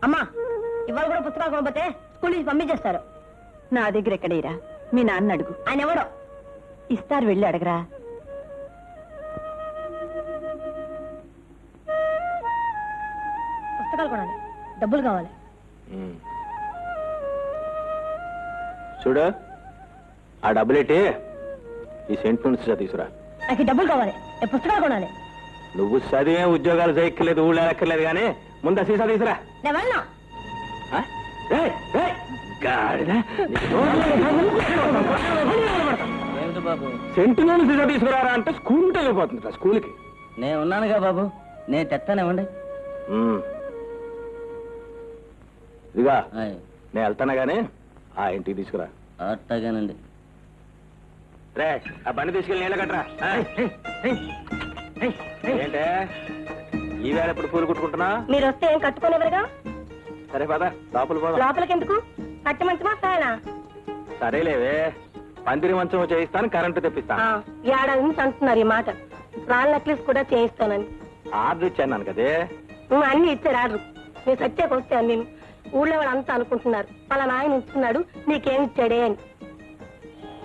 అమ్మా ఇవాళ కూడా పుస్తకాలు కొనకపోతే స్కూల్ నుంచి పంపించేస్తారు. నా దగ్గర ఎక్కడేరా, మీ నాన్న అడుగు. ఆయన ఎవడో ఇస్తారు, వెళ్ళి అడగరా. పుస్తకాలు కొనాలి, డబ్బులు కావాలి. చూడు, ఆ డబ్బులేటి ఈ సెంట్ నుంచి తీసుకురా. నాకు ఈ డబ్బులు కావాలి, పుస్తకాలు కొనాలి. నువ్వు చదివే ఉద్యోగాలు చేయక్కర్లేదు, ఊళ్ళో ఎక్కర్లేదు, కానీ ముందు సీసా తీసుకురా. నేను వెళ్ళను. సెంటులోని సీసా తీసుకురారా అంటే స్కూల్ వెళ్ళిపోతుంది. స్కూల్కి నేను ఉన్నానుగా బాబు, నేను తెస్తానివ్వండి. ఇదిగా నేను వెళ్తానా గానీ ఆ ఇంటికి తీసుకురా. అట్టగానండి. రే, ఆ బండి తీసుకెళ్ళి నీళ్ళ కట్టరా. ఏంటే ఈవేళ ఎప్పుడు పూలు కుట్టుకుంటున్నా? మీరు వస్తే ఏం కట్టుకోనివరుగా. సరే పద, లోపల పోదాం. లోపలికి ఎందుకు? కట్టి మంచమా సాయనా? సరేలేవే, పందిరి మంచం చేయిస్తాను, కరెంటు తెప్పిస్తాను. ఏడాది నుంచి అంటున్నారు ఈ మాట. రాళ్ళ నెక్లెస్ కూడా చేయిస్తానని ఆర్డర్ ఇచ్చాను కదే. అన్ని ఇచ్చారు ఆర్డర్. నేను సత్యాకి వస్తే నేను ఊళ్ళో వాళ్ళు అంతా అనుకుంటున్నారు, పలానా ఆయన ఇస్తున్నాడు నీకేం ఇచ్చాడే అని.